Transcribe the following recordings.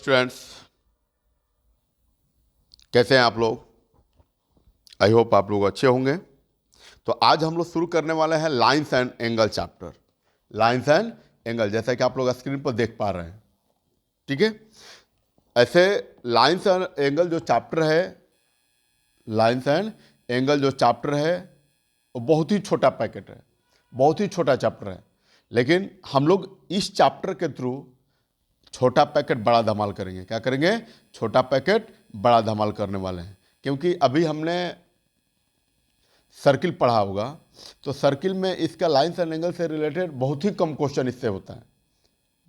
Students, कैसे हैं आप लोग। आई होप आप लोग अच्छे होंगे। तो आज हम लोग शुरू करने वाले हैं lines and angle chapter. Lines and angle जैसा कि आप लोग स्क्रीन पर देख पा रहे हैं, ठीक है। ऐसे लाइंस एंड एंगल जो चैप्टर है, लाइंस एंड एंगल जो चैप्टर है वो बहुत ही छोटा पैकेट है, बहुत ही छोटा चैप्टर है। लेकिन हम लोग इस चैप्टर के थ्रू छोटा पैकेट बड़ा धमाल करेंगे। क्या करेंगे? छोटा पैकेट बड़ा धमाल करने वाले हैं। क्योंकि अभी हमने सर्किल पढ़ा होगा, तो सर्किल में इसका लाइंस एंड एंगल से रिलेटेड बहुत ही कम क्वेश्चन इससे होता है,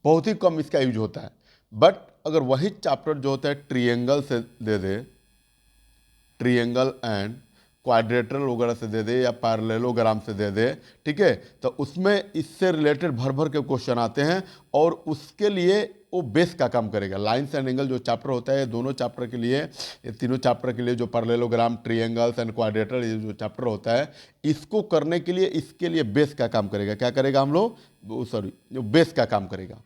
बहुत ही कम इसका यूज होता है। बट अगर वही चैप्टर जो होता है ट्रिएंगल से दे दे, ट्रिएंगल एंड क्वाड्रेटरल वगैरह से दे दे या पैरेललोग्राम से दे दे, ठीक है, तो उसमें इससे रिलेटेड भर भर के क्वेश्चन आते हैं और उसके लिए वो बेस का काम करेगा। लाइंस एंड एंगल जो चैप्टर होता है, दोनों चैप्टर के लिए, ये तीनों चैप्टर के लिए जो पैरेललोग्राम, ट्रिएंगल्स एंड क्वाड्रेटर ये जो चैप्टर होता है, इसको करने के लिए, इसके लिए बेस का काम करेगा। क्या करेगा हम लोग? सॉरी, जो बेस का काम करेगा,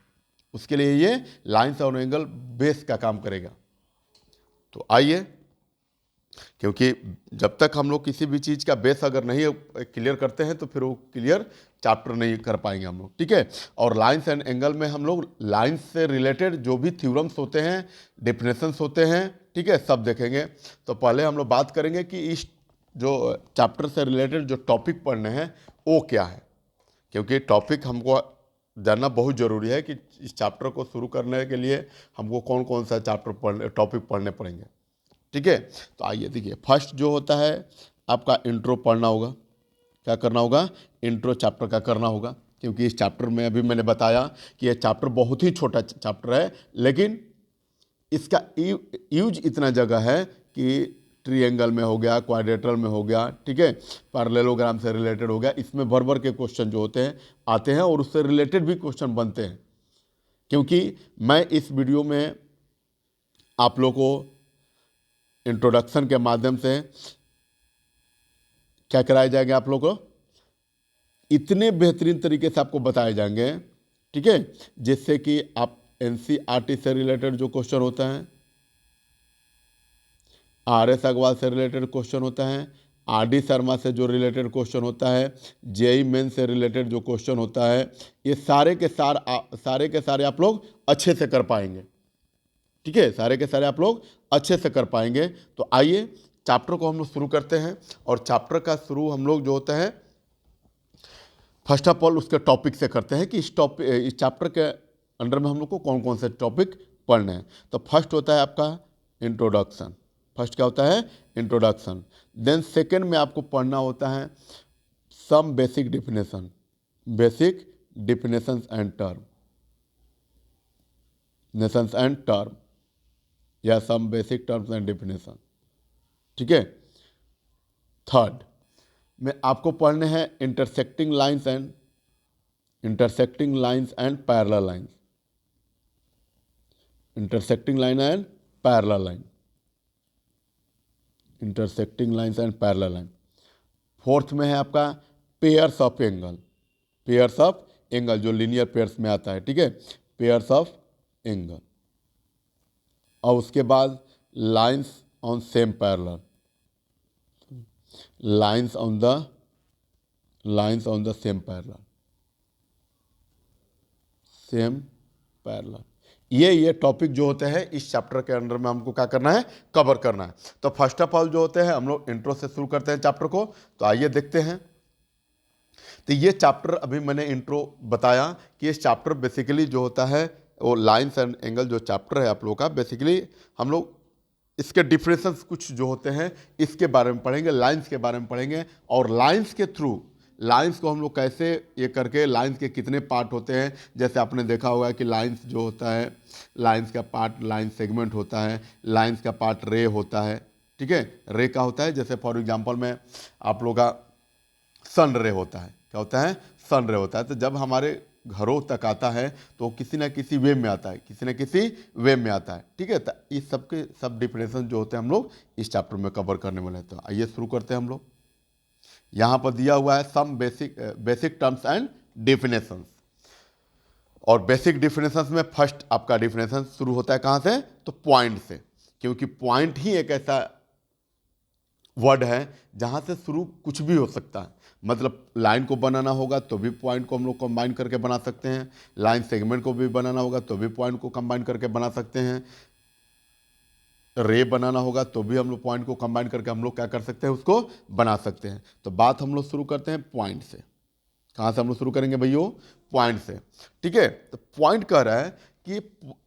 उसके लिए ये लाइंस और एंगल बेस का काम करेगा। तो आइए, क्योंकि जब तक हम लोग किसी भी चीज़ का बेस अगर नहीं क्लियर करते हैं तो फिर वो क्लियर चैप्टर नहीं कर पाएंगे हम लोग, ठीक है। और लाइंस एंड एंगल में हम लोग लाइंस से रिलेटेड जो भी थ्योरम्स होते हैं, डेफिनेशंस होते हैं, ठीक है, सब देखेंगे। तो पहले हम लोग बात करेंगे कि इस जो चैप्टर से रिलेटेड जो टॉपिक पढ़ने हैं वो क्या है, क्योंकि टॉपिक हमको जानना बहुत ज़रूरी है कि इस चैप्टर को शुरू करने के लिए हमको कौन कौन सा टॉपिक पढ़ने पड़ेंगे, ठीक है। तो आइए देखिए, फर्स्ट जो होता है आपका इंट्रो पढ़ना होगा। क्या करना होगा? इंट्रो चैप्टर का करना होगा, क्योंकि इस चैप्टर में अभी मैंने बताया कि यह चैप्टर बहुत ही छोटा चैप्टर है, लेकिन इसका यूज इतना जगह है कि ट्रिएंगल में हो गया, क्वाड्रेटरल में हो गया, ठीक है, पैरेललोग्राम से रिलेटेड हो गया, इसमें भर भर के क्वेश्चन जो होते हैं आते हैं और उससे रिलेटेड भी क्वेश्चन बनते हैं। क्योंकि मैं इस वीडियो में आप लोगों को इंट्रोडक्शन के माध्यम से क्या कराए जाएंगे, आप लोगों को इतने बेहतरीन तरीके से आपको बताए जाएंगे, ठीक है, जिससे कि आप एनसीईआरटी से रिलेटेड जो क्वेश्चन होता है, आरएस अग्रवाल से रिलेटेड क्वेश्चन होता है, आरडी शर्मा से जो रिलेटेड क्वेश्चन होता है, जेईई मेन से रिलेटेड जो क्वेश्चन होता है, ये सारे के सारे आप लोग अच्छे से कर पाएंगे, ठीक है, सारे के सारे आप लोग अच्छे से कर पाएंगे। तो आइए चैप्टर को हम लोग शुरू करते हैं। और चैप्टर का शुरू हम लोग जो होता है फर्स्ट ऑफ ऑल उसके टॉपिक से करते हैं कि इस चैप्टर के अंडर में हम लोग को कौन कौन से टॉपिक पढ़ने हैं। तो फर्स्ट होता है आपका इंट्रोडक्शन। फर्स्ट क्या होता है? इंट्रोडक्शन। देन सेकेंड में आपको पढ़ना होता है some basic definition, basic definitions and term, nations and term या some basic terms and definition, ठीक है। थर्ड में आपको पढ़ने हैं intersecting lines and parallel lines, intersecting line and parallel line, intersecting lines and parallel line. Fourth में है आपका pairs of angle, pairs of angle जो लीनियर पेयर्स में आता है, ठीक है, पेयर्स ऑफ एंगल। और उसके बाद lines on same parallel, lines on the same parallel. ये टॉपिक जो होते हैं इस चैप्टर के अंदर में हमको क्या करना है? कवर करना है। तो फर्स्ट ऑफ ऑल जो होते हैं हम लोग इंट्रो से शुरू करते हैं चैप्टर को। तो आइए देखते हैं। तो ये चैप्टर अभी मैंने इंट्रो बताया कि इस चैप्टर बेसिकली जो होता है वो लाइंस एंड एंगल जो चैप्टर है आप लोगों का, बेसिकली हम लोग इसके डिफरेंसेस कुछ जो होते हैं इसके बारे में पढ़ेंगे, लाइंस के बारे में पढ़ेंगे। और लाइंस के थ्रू लाइंस को हम लोग कैसे ये करके, लाइंस के कितने पार्ट होते हैं, जैसे आपने देखा होगा कि लाइंस जो होता है, लाइंस का पार्ट लाइन सेगमेंट होता है, लाइंस का पार्ट रे होता है, ठीक है, रे का होता है, जैसे फॉर एग्जांपल में आप लोग का सन रे होता है। क्या होता है? सन रे होता है। तो जब हमारे घरों तक आता है तो किसी ना किसी वे में आता है, किसी न किसी वे में आता है, ठीक है। तो इस सब के सब डिफिनेशन जो होते हैं हम लोग इस चैप्टर में कवर करने वाले हैं। तो आइए शुरू करते हैं हम लोग। यहाँ पर दिया हुआ है some basic terms and definitions. और बेसिक डिफिनेशंस में फर्स्ट आपका डिफिनेशन शुरू होता है कहाँ से, तो पॉइंट से, क्योंकि पॉइंट ही एक ऐसा वर्ड है जहाँ से शुरू कुछ भी हो सकता है। मतलब लाइन को बनाना होगा तो भी पॉइंट को हम लोग कंबाइन करके बना सकते हैं, लाइन सेगमेंट को भी बनाना होगा तो भी पॉइंट को कंबाइन करके बना सकते हैं, रे बनाना होगा तो भी हम लोग पॉइंट को कंबाइन करके हम लोग क्या कर सकते हैं, उसको बना सकते हैं। तो बात हम लोग शुरू करते हैं पॉइंट से। कहाँ से हम लोग शुरू करेंगे भैया, पॉइंट से। ठीक है, तो पॉइंट कह रहा है कि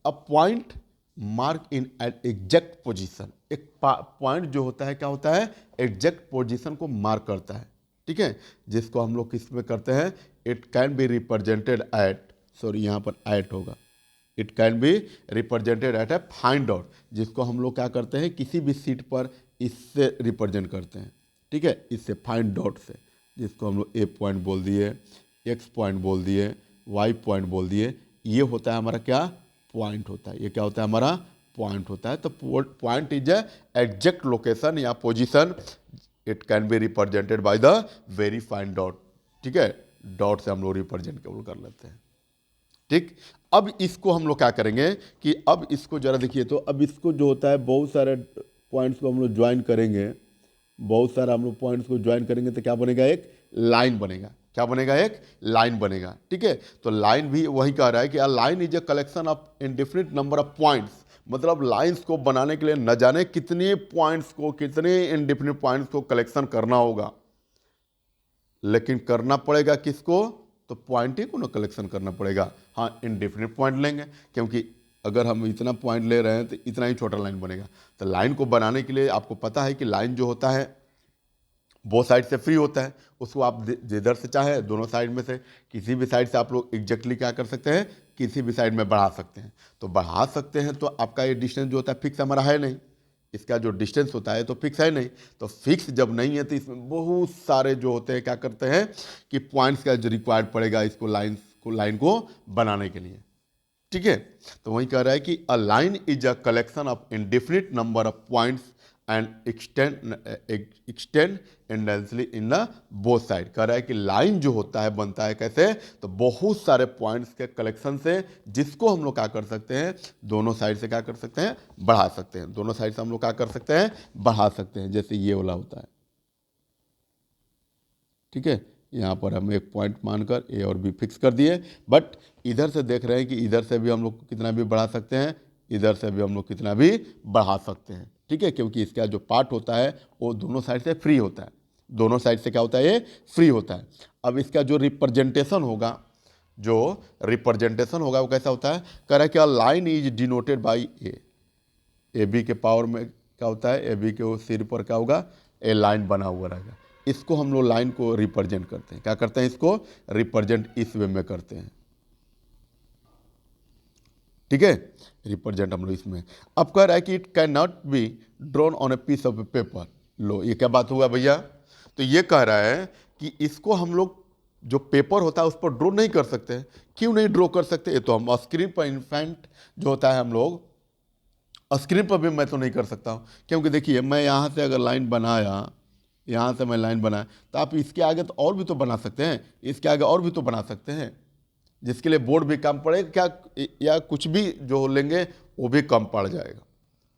a point mark in an exact position. एक पॉइंट जो होता है क्या होता है, एग्जैक्ट पोजीशन को मार्क करता है। ठीक है, जिसको हम लोग किस में करते हैं, it can be represented at, sorry यहाँ पर एट होगा, it can be represented at a find out, जिसको हम लोग क्या करते हैं, किसी भी सीट पर इससे रिप्रेजेंट करते हैं। ठीक है, इससे फाइंड आउट से, जिसको हम लोग ए पॉइंट बोल दिए, एक्स पॉइंट बोल दिए, वाई पॉइंट बोल दिए, ये होता है हमारा क्या, पॉइंट होता है। ये क्या होता है, हमारा पॉइंट होता है। तो point is a exact location या position, it can be represented by the very fine dot. ठीक है, डॉट से हम लोग रिप्रेजेंट कर लेते हैं। ठीक, अब इसको हम लोग क्या करेंगे कि अब इसको जरा देखिए, तो अब इसको जो होता है, बहुत सारे पॉइंट्स को हम लोग ज्वाइन करेंगे, बहुत सारा हम लोग पॉइंट्स को ज्वाइन करेंगे तो क्या बनेगा, एक लाइन बनेगा। क्या बनेगा, एक लाइन बनेगा। ठीक है, तो लाइन भी वही कह रहा है कि a line is a collection of indefinite number of points. मतलब लाइंस को बनाने के लिए न जाने कितने पॉइंट्स को, कितने इंडिफिनिट पॉइंट्स को कलेक्शन करना होगा, लेकिन करना पड़ेगा किसको, तो पॉइंट ही को ना कलेक्शन करना पड़ेगा। हाँ, इंडिफिनिट पॉइंट लेंगे, क्योंकि अगर हम इतना पॉइंट ले रहे हैं तो इतना ही छोटा लाइन बनेगा। तो लाइन को बनाने के लिए आपको पता है कि लाइन जो होता है वो साइड से फ्री होता है, उसको आप जिधर से चाहे, दोनों साइड में से किसी भी साइड से आप लोग एग्जैक्टली क्या कर सकते हैं, किसी भी साइड में बढ़ा सकते हैं। तो बढ़ा सकते हैं तो आपका ये डिस्टेंस जो होता है फिक्स हमारा है नहीं, इसका जो डिस्टेंस होता है तो फिक्स है नहीं। तो फिक्स जब नहीं है तो इसमें बहुत सारे जो होते हैं क्या करते हैं कि पॉइंट्स का जो रिक्वायर्ड पड़ेगा इसको लाइन को बनाने के लिए। ठीक है, तो वही कह रहा है कि a line is a collection of indefinite number of points and extend indefinitely in the both side. कह रहा है कि लाइन जो होता है बनता है कैसे, तो बहुत सारे पॉइंट्स के कलेक्शन से, जिसको हम लोग क्या कर सकते हैं, दोनों साइड से क्या कर सकते हैं, बढ़ा सकते हैं। दोनों साइड से हम लोग क्या कर सकते हैं, बढ़ा सकते हैं, जैसे ये वाला होता है। ठीक है, यहाँ पर हम एक पॉइंट मानकर ए और बी फिक्स कर दिए, बट इधर से देख रहे हैं कि इधर से भी हम लोग कितना भी बढ़ा सकते हैं, इधर से भी हम लोग कितना भी बढ़ा सकते हैं। ठीक है, क्योंकि इसका जो पार्ट होता है वो दोनों साइड से फ्री होता है, दोनों साइड से क्या होता है, ये फ्री होता है। अब इसका जो रिप्रेजेंटेशन होगा, वो कैसा होता है, कह रहा है कि a line is denoted by A B के पावर में क्या होता है, ए बी के सिर पर क्या होगा, ए लाइन बना हुआ रहेगा। इसको हम लोग लाइन को रिप्रेजेंट करते हैं, क्या करते हैं, इसको रिप्रेजेंट इस वे में करते हैं। ठीक है, रिप्रेजेंट हम लोग इसमें। अब कह रहा है कि it can not be drawn on a piece of paper. लो, ये क्या बात हुआ भैया, तो ये कह रहा है कि इसको हम लोग जो पेपर होता है उस पर ड्रॉ नहीं कर सकते। क्यों नहीं ड्रॉ कर सकते, ये तो हम स्क्रीन पर इन्फेंट जो होता है हम लोग स्क्रीन पर भी मैं तो नहीं कर सकता हूँ, क्योंकि देखिए मैं यहाँ से अगर लाइन बनाया, यहाँ से मैं लाइन बनाया, तो आप इसके आगे तो और भी तो बना सकते हैं, इसके आगे और भी तो बना सकते हैं, जिसके लिए बोर्ड भी कम पड़ेगा क्या, या कुछ भी जो लेंगे वो भी कम पड़ जाएगा।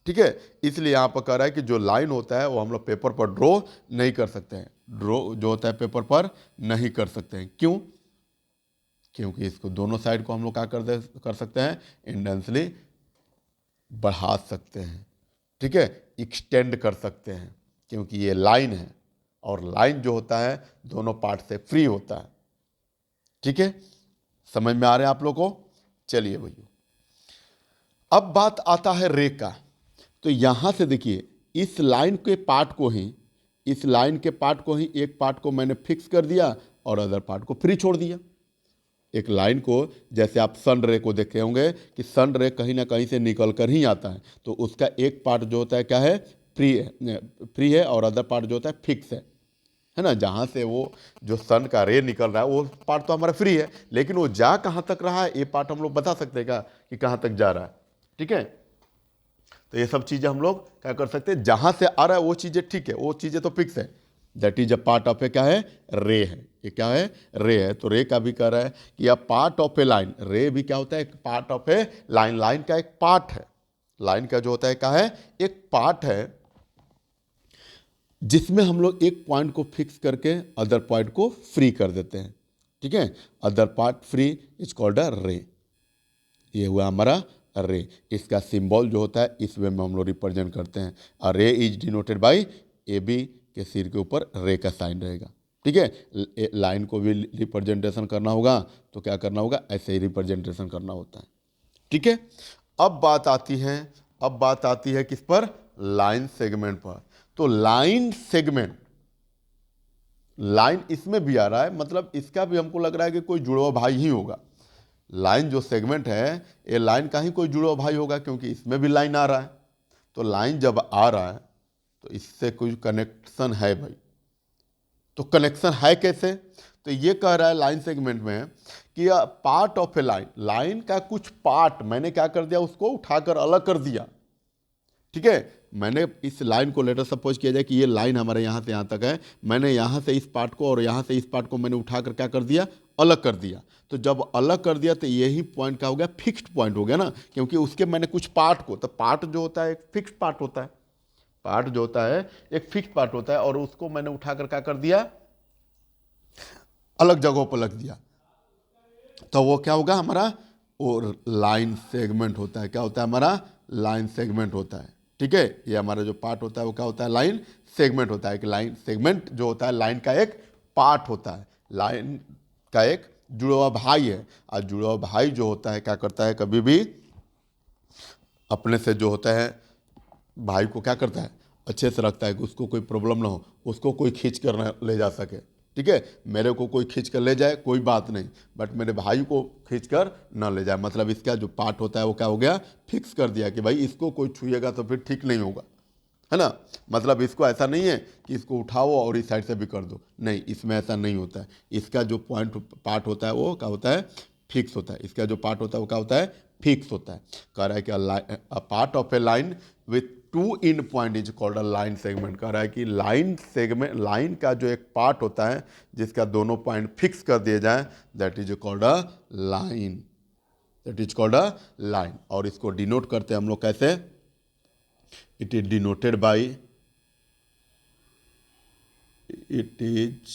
ठीक है, इसलिए यहाँ पर कह रहा है कि जो लाइन होता है वो हम लोग पेपर पर ड्रॉ नहीं कर सकते हैं, ड्रॉ जो होता है पेपर पर नहीं कर सकते हैं। क्यों, क्योंकि इसको दोनों साइड को हम लोग क्या कर सकते हैं, इंडेंसली बढ़ा सकते हैं। ठीक है, एक्सटेंड कर सकते हैं, क्योंकि ये लाइन है और लाइन जो होता है दोनों पार्ट से फ्री होता है। ठीक है, समझ में आ रहे हैं आप लोग को। चलिए भैया, अब बात आता है रे का। तो यहां से देखिए, इस लाइन के पार्ट को ही, इस लाइन के पार्ट को ही, एक पार्ट को मैंने फिक्स कर दिया और अदर पार्ट को फ्री छोड़ दिया। एक लाइन को, जैसे आप सन रे को देखे होंगे कि सन रे कहीं ना कहीं से निकल कर ही आता है, तो उसका एक पार्ट जो होता है क्या है, फ्री है और अदर पार्ट जो होता है फिक्स है ना। जहाँ से वो जो सन का रे निकल रहा है वो पार्ट तो हमारा फ्री है, लेकिन वो जा कहाँ तक रहा है ये पार्ट हम लोग बता सकते हैं क्या कि कहाँ तक जा रहा है। ठीक है, तो ये सब चीज़ें हम लोग क्या कर सकते हैं, जहाँ से आ रहा है वो चीज़ें ठीक है, वो चीज़ें तो फिक्स है, that is a part of a क्या है, रे है। ये क्या है, रे है। तो रे का भी कह रहा है कि अ पार्ट ऑफ ए लाइन, रे भी क्या होता है, एक part of A line, line का एक पार्ट है, लाइन का जो होता है क्या है, एक पार्ट है, जिसमें हम लोग एक पॉइंट को फिक्स करके अदर पॉइंट को फ्री कर देते हैं, ठीक है। Other part free is called अ रे। ये हुआ हमारा रे। इसका सिंबल जो होता है इस वे में हम लोग रिप्रेजेंट करते हैं। A ray is denoted by A B के सिर के ऊपर रे का साइन रहेगा, ठीक है। लाइन को भी रिप्रेजेंटेशन करना होगा तो क्या करना होगा, ऐसे ही रिप्रेजेंटेशन करना होता है, ठीक है। अब बात आती है किस पर, लाइन सेगमेंट पर। तो लाइन सेगमेंट, लाइन इसमें भी आ रहा है, मतलब इसका भी हमको लग रहा है कि कोई जुड़वा भाई ही होगा। लाइन जो सेगमेंट है ये लाइन का ही कोई जुड़वा भाई होगा, क्योंकि इसमें भी लाइन आ रहा है। तो लाइन जब आ रहा है तो इससे कोई कनेक्शन है भाई। तो कनेक्शन है कैसे, तो ये कह रहा है लाइन सेगमेंट में कि part of A line, line का कुछ पार्ट मैंने क्या कर दिया, उसको उठाकर अलग कर दिया, ठीक है। मैंने इस लाइन को, लेटर सपोज किया जाए कि ये लाइन हमारे यहाँ से यहाँ तक है, मैंने यहाँ से इस पार्ट को और यहाँ से इस पार्ट को मैंने उठाकर क्या कर दिया, अलग कर दिया। तो जब अलग कर दिया तो यही पॉइंट क्या हो गया, फिक्स्ड पॉइंट हो गया ना, क्योंकि उसके मैंने कुछ पार्ट को, तो पार्ट जो होता है एक फिक्स्ड पार्ट होता है, पार्ट जो होता है एक फिक्स्ड पार्ट होता है, और उसको मैंने उठाकर क्या कर दिया, अलग जगहों पर लग दिया। तो वो क्या होगा हमारा, वो लाइन सेगमेंट होता है। क्या होता है हमारा, लाइन सेगमेंट होता है, ठीक है। ये हमारा जो पार्ट होता है वो क्या होता है, लाइन सेगमेंट होता है। कि लाइन सेगमेंट जो होता है लाइन का एक पार्ट होता है, लाइन का एक जुड़वा भाई है। और जुड़वा भाई जो होता है क्या करता है, कभी भी अपने से जो होता है भाई को क्या करता है, अच्छे से रखता है कि उसको कोई प्रॉब्लम ना हो, उसको कोई खींच कर ना ले जा सके, ठीक है। मेरे को कोई खींच कर ले जाए कोई बात नहीं, बट मेरे भाई को खींच कर ना ले जाए। मतलब इसका जो पार्ट होता है वो क्या हो गया, फिक्स कर दिया कि भाई इसको कोई छुएगा तो फिर ठीक नहीं होगा, है ना। मतलब इसको ऐसा नहीं है कि इसको उठाओ और इस साइड से भी कर दो, नहीं, इसमें ऐसा नहीं होता है। इसका जो पॉइंट पार्ट होता है वो क्या होता है, फिक्स होता है। इसका जो पार्ट होता है वो क्या होता है, फिक्स होता है। कह रहा है कि अ part of A line with to in point is called a line segment. कह रहा है कि लाइन सेगमेंट, लाइन का जो एक पार्ट होता है जिसका दोनों पॉइंट फिक्स कर दिए जाए, that is called a line, that is called a line. और इसको डिनोट करते हैं हम लोग कैसे, it is denoted by, it is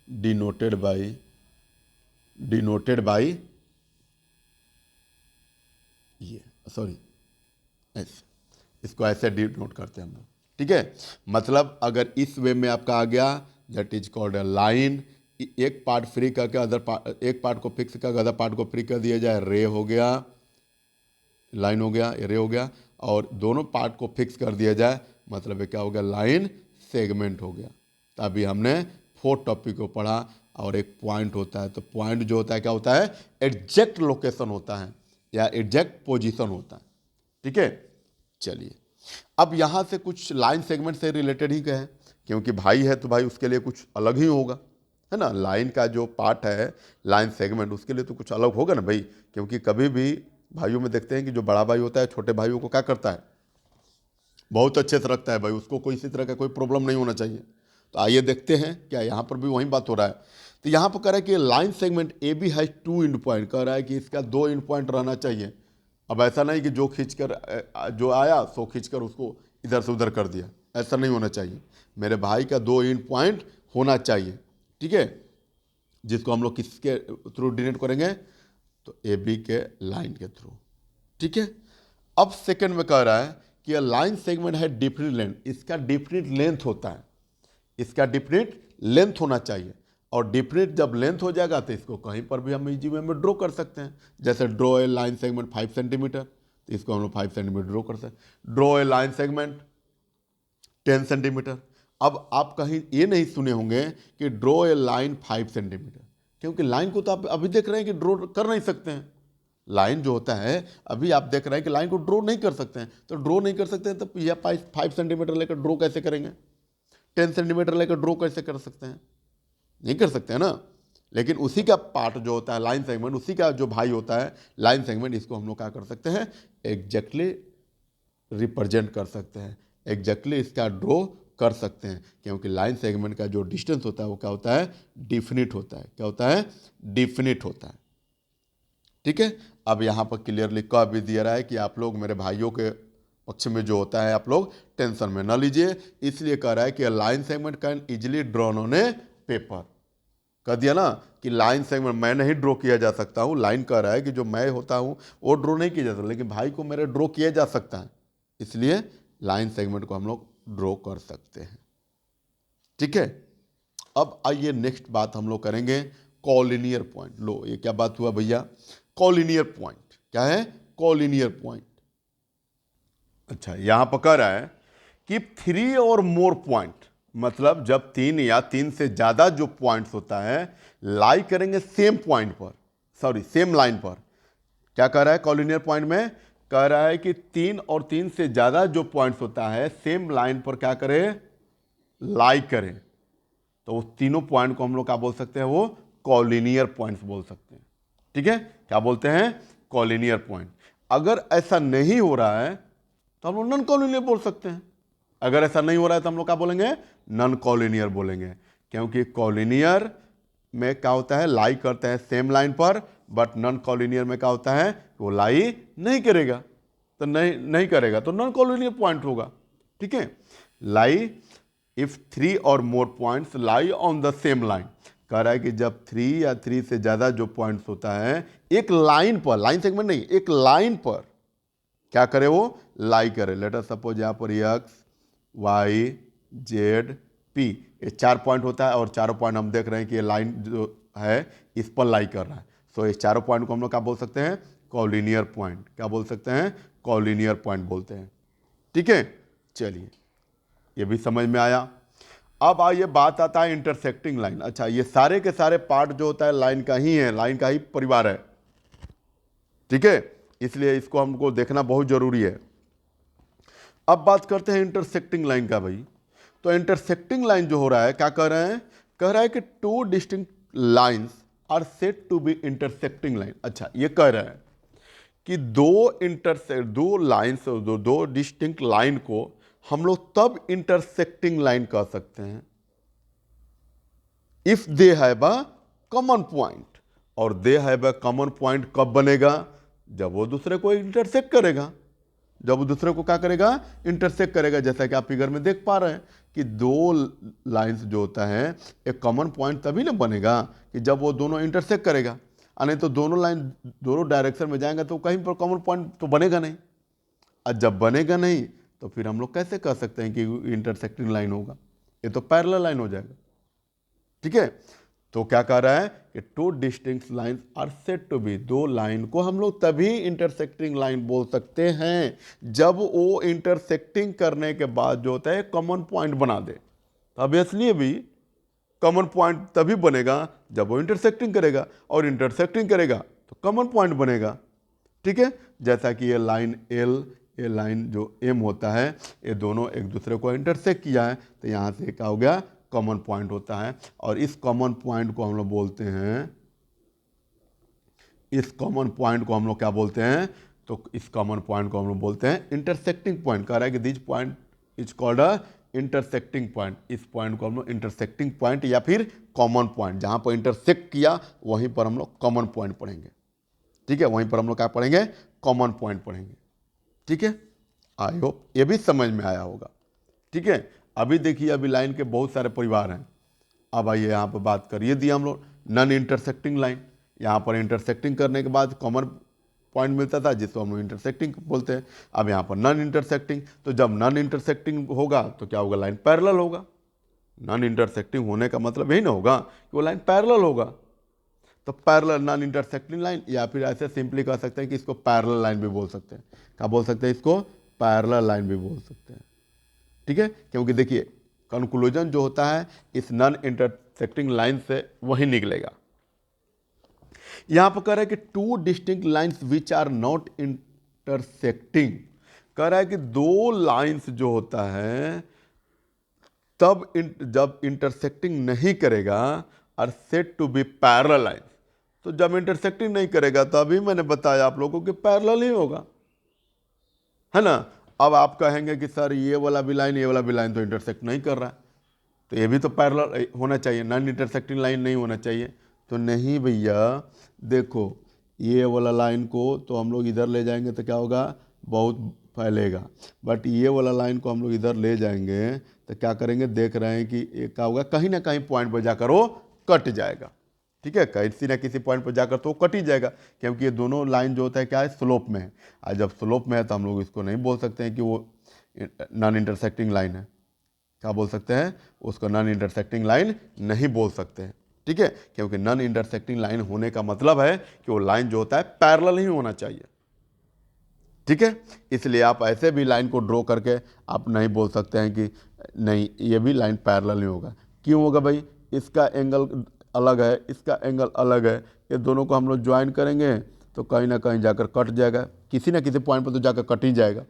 denoted by ये, सॉरी, ऐसे, इसको ऐसे डिनोट करते हैं हम लोग, ठीक है। मतलब अगर इस वे में आपका आ गया, that is called a line. एक पार्ट फ्री करके अदर पार्ट, एक पार्ट को फिक्स करके अदर पार्ट को फ्री कर दिया जाए, रे हो गया, लाइन हो गया, रे हो गया। और दोनों पार्ट को फिक्स कर दिया जाए, मतलब ये क्या हो गया, लाइन सेगमेंट हो गया। तो अभी हमने 4 टॉपिक को पढ़ा। और एक पॉइंट होता है, तो पॉइंट जो होता है क्या होता है, एग्जैक्ट लोकेशन होता है या एग्जैक्ट पोजीशन होता है, ठीक है। चलिए अब यहाँ से कुछ लाइन सेगमेंट से रिलेटेड ही कहें, क्योंकि भाई है तो भाई उसके लिए कुछ अलग ही होगा, है ना। लाइन का जो पार्ट है लाइन सेगमेंट, उसके लिए तो कुछ अलग होगा ना भाई। क्योंकि कभी भी भाइयों में देखते हैं कि जो बड़ा भाई होता है छोटे भाइयों को क्या करता है, बहुत अच्छे से रखता है भाई, उसको कोई इसी तरह का कोई प्रॉब्लम नहीं होना चाहिए। तो आइए देखते हैं क्या यहाँ पर भी वही बात हो रहा है। तो यहाँ पर कह रहा है कि line segment A B has 2 end point, कह रहा है कि इसका 2 एंड पॉइंट रहना चाहिए। अब ऐसा नहीं कि जो खींचकर जो आया सो खींचकर उसको इधर से उधर कर दिया, ऐसा नहीं होना चाहिए। मेरे भाई का 2 एंड पॉइंट होना चाहिए, ठीक है, जिसको हम लोग किसके थ्रू डिनोट करेंगे, तो ए बी के लाइन के थ्रू, ठीक है। अब सेकंड में कह रहा है कि लाइन सेगमेंट है डिफरेंट लेंथ, इसका डिफरेंट लेंथ होता है, इसका डिफरेंट लेंथ होना चाहिए। और डिफरेंट जब लेंथ हो जाएगा तो इसको कहीं पर भी हम इजी वे में ड्रॉ कर सकते हैं। जैसे draw a line segment 5 centimetre, तो इसको हम लोग 5 सेंटीमीटर ड्रॉ कर सकते हैं। Draw a line segment 10 centimetre. अब आप कहीं ये नहीं सुने होंगे कि ड्रॉ ए लाइन 5 सेंटीमीटर, क्योंकि लाइन को तो आप अभी देख रहे हैं कि ड्रॉ कर नहीं सकते हैं। लाइन जो होता है अभी आप देख रहे हैं कि लाइन को ड्रॉ नहीं कर सकते हैं, तो ड्रॉ नहीं कर सकते हैं तो यह 5 सेंटीमीटर लेकर ड्रॉ कैसे करेंगे, 10 सेंटीमीटर लेकर ड्रॉ कैसे कर सकते हैं, नहीं कर सकते हैं ना। लेकिन उसी का पार्ट जो होता है लाइन सेगमेंट, उसी का जो भाई होता है लाइन सेगमेंट, इसको हम लोग क्या कर सकते हैं, एग्जैक्टली रिप्रेजेंट कर सकते हैं, एग्जैक्टली इसका ड्रॉ कर सकते हैं, क्योंकि लाइन सेगमेंट का जो डिस्टेंस होता है वो क्या होता है, डिफिनिट होता है। क्या होता है, डिफिनिट होता है। ठीक है, अब यहाँ पर क्लियरली कह भी दिया रहा है कि आप लोग मेरे भाइयों के पक्ष में जो होता है आप लोग टेंशन में न लीजिए, इसलिए कह रहा है कि line segment can easily drawn on A paper. कह दिया ना कि लाइन सेगमेंट मैं नहीं ड्रॉ किया जा सकता हूँ, लाइन कह रहा है कि जो मैं होता हूँ वो ड्रॉ नहीं किया जा सकता, लेकिन भाई को मेरे ड्रॉ किया जा सकता है, इसलिए लाइन सेगमेंट को हम लोग ड्रॉ कर सकते हैं। ठीक है, अब आइए नेक्स्ट बात हम लोग करेंगे कॉलिनियर पॉइंट। लो ये क्या बात हुआ भैया, कॉलिनियर पॉइंट क्या है, कॉलिनियर पॉइंट। अच्छा, यहां पर कह रहा है कि 3 और मोर पॉइंट, मतलब जब 3 या 3 से ज्यादा जो पॉइंट्स होता है लाई करेंगे सेम पॉइंट पर, सॉरी सेम लाइन पर। क्या कह रहा है कॉलिनियर पॉइंट में, कह रहा है कि 3 और 3 से ज्यादा जो पॉइंट्स होता है सेम लाइन पर क्या करें, लाई करें, तो वो तीनों पॉइंट को हम लोग क्या बोल सकते हैं, वो कॉलिनियर पॉइंट्स बोल सकते हैं। ठीक है, क्या बोलते हैं, कॉलिनियर पॉइंट। अगर ऐसा नहीं हो रहा है तो हम लोग नॉन कॉलिनियर बोल सकते हैं। अगर ऐसा नहीं हो रहा है तो हम लोग क्या बोलेंगे, नॉन कॉलिनियर बोलेंगे, क्योंकि कॉलिनियर में क्या होता है, लाई करते हैं सेम लाइन पर, बट नॉन कॉलिनियर में क्या होता है, वो लाई नहीं करेगा, तो नहीं करेगा तो नॉन कॉलिनियर पॉइंट होगा। ठीक है, लाई इफ 3 और more points lie on the same line, कह रहा है कि जब 3 या 3 से ज्यादा जो पॉइंट्स होता है एक लाइन पर, लाइन सेगमेंट नहीं, एक लाइन पर क्या करे, वो लाई करे। लेट अस सपोज यहाँ पर एक्स वाई जेड पी, ये 4 पॉइंट होता है और चारों पॉइंट हम देख रहे हैं कि ये लाइन जो है इस पर लाई कर रहा है। सो इस चारों पॉइंट को हम लोग क्या बोल सकते हैं, कॉलिनियर पॉइंट। क्या बोल सकते हैं, कॉलिनियर पॉइंट बोलते हैं। ठीक है, चलिए ये भी समझ में आया। अब आइए बात आता है इंटरसेक्टिंग लाइन। अच्छा, ये सारे के सारे पार्ट जो होता है लाइन का ही है, लाइन का ही परिवार है। ठीक है, इसलिए इसको हमको देखना बहुत जरूरी है। अब बात करते हैं इंटरसेक्टिंग लाइन का भाई। तो इंटरसेक्टिंग लाइन जो हो रहा है क्या कह रहे हैं, कह रहा है कि 2 distinct lines are said to be intersecting line. अच्छा, ये कह रहा है कि दो लाइंस, दो डिस्टिंक्ट लाइन को हम लोग तब इंटरसेक्टिंग लाइन कह सकते हैं if they have a common point. और they have a common point कब बनेगा, जब वो दूसरे को इंटरसेक्ट करेगा, जब वो दूसरे को क्या करेगा, इंटरसेक्ट करेगा। जैसा कि आप फिगर में देख पा रहे हैं कि दो लाइंस जो होता है एक कॉमन पॉइंट तभी ना बनेगा कि जब वो दोनों इंटरसेक्ट करेगा, नहीं तो दोनों लाइन दोनों डायरेक्शन में जाएंगे तो कहीं पर कॉमन पॉइंट तो बनेगा नहीं। और जब बनेगा नहीं तो फिर हम लोग कैसे कह सकते हैं कि इंटरसेक्टिंग लाइन होगा, ये तो पैरेलल लाइन हो जाएगा। ठीक है, तो क्या कह रहा है कि 2 distinct lines are said to be, 2 line को हम लोग तभी इंटरसेक्टिंग लाइन बोल सकते हैं जब वो इंटरसेक्टिंग करने के बाद जो होता है कॉमन पॉइंट बना दे। ऑब्वियसली भी कॉमन पॉइंट तभी बनेगा जब वो इंटरसेक्टिंग करेगा, और इंटरसेक्टिंग करेगा तो कॉमन पॉइंट बनेगा। ठीक है, जैसा कि ये लाइन एल, ये लाइन जो एम होता है, ये दोनों एक दूसरे को इंटरसेक्ट किया है, तो यहाँ से क्या हो गया, कॉमन पॉइंट होता है। और इस कॉमन पॉइंट को हम लोग बोलते हैं, इस कॉमन पॉइंट को हम लोग क्या बोलते हैं, तो इस कॉमन पॉइंट को हम लोग बोलते हैं इंटरसेक्टिंग पॉइंट। कह रहा है कि this point is called a intersecting point. इस पॉइंट को हम लोग इंटरसेक्टिंग पॉइंट या फिर कॉमन पॉइंट, जहां पर इंटरसेक्ट किया वहीं पर हम लोग कॉमन पॉइंट पढ़ेंगे। ठीक है, वहीं पर हम लोग क्या पढ़ेंगे, कॉमन पॉइंट पढ़ेंगे। ठीक है, आई होप ये भी समझ में आया होगा। ठीक है, अभी देखिए अभी लाइन के बहुत सारे परिवार हैं। अब आइए यहाँ पर बात करिए दिया हम लोग नॉन इंटरसेक्टिंग लाइन। यहाँ पर इंटरसेक्टिंग करने के बाद कॉमन पॉइंट मिलता था जिसको हम लोग इंटरसेक्टिंग बोलते हैं। अब यहाँ पर नॉन इंटरसेक्टिंग, तो जब नॉन इंटरसेक्टिंग होगा तो क्या होगा, लाइन पैरेलल होगा। नॉन इंटरसेक्टिंग होने का मतलब यही ना होगा कि वो लाइन पैरेलल होगा। तो पैरेलल नॉन इंटरसेक्टिंग लाइन, या फिर ऐसे सिंपली कह सकते हैं कि इसको पैरेलल लाइन भी बोल सकते हैं। क्या बोल सकते हैं, इसको पैरेलल लाइन भी बोल सकते हैं। ठीक है, क्योंकि देखिए कंक्लूजन जो होता है इस नॉन इंटरसेक्टिंग लाइन से वही निकलेगा। यहां पर कह रहा है कि 2 distinct lines which are not intersecting, कह रहा है कि 2 लाइंस जो होता है तब जब इंटरसेक्टिंग नहीं करेगा are said to be parallel lines. तो जब इंटरसेक्टिंग नहीं करेगा तो अभी मैंने बताया आप लोगों को कि पैरेलल ही होगा, है ना। अब आप कहेंगे कि सर ये वाला भी लाइन ये वाला भी लाइन तो इंटरसेक्ट नहीं कर रहा है, तो ये भी तो पैरेलल होना चाहिए, नॉन इंटरसेक्टिंग लाइन नहीं होना चाहिए। तो नहीं भैया, देखो ये वाला लाइन को तो हम लोग इधर ले जाएंगे तो क्या होगा, बहुत फैलेगा, बट ये वाला लाइन को हम लोग इधर ले जाएंगे तो क्या करेंगे, देख रहे हैं कि ये क्या होगा, कहीं ना कहीं पॉइंट पर जाकर वो कट जाएगा। ठीक है, किसी ना किसी पॉइंट पर जाकर तो वो कट ही जाएगा, क्योंकि ये दोनों लाइन जो होता है क्या है, स्लोप में है। और जब स्लोप में है तो हम लोग इसको नहीं बोल सकते हैं कि वो नॉन इंटरसेक्टिंग लाइन है। क्या बोल सकते हैं, उसको नॉन इंटरसेक्टिंग लाइन नहीं बोल सकते हैं। ठीक है, क्योंकि नॉन इंटरसेक्टिंग लाइन होने का मतलब है कि वो लाइन जो होता है पैरेलल ही होना चाहिए। ठीक है, इसलिए आप ऐसे भी लाइन को ड्रॉ करके आप नहीं बोल सकते हैं कि नहीं ये भी लाइन पैरेलल नहीं होगा। क्यों होगा भाई, इसका एंगल अलग है, इसका एंगल अलग है, ये दोनों को हम लोग ज्वाइन करेंगे तो कहीं ना कहीं जाकर कट जाएगा, किसी ना किसी पॉइंट पर तो जाकर कट ही जाएगा।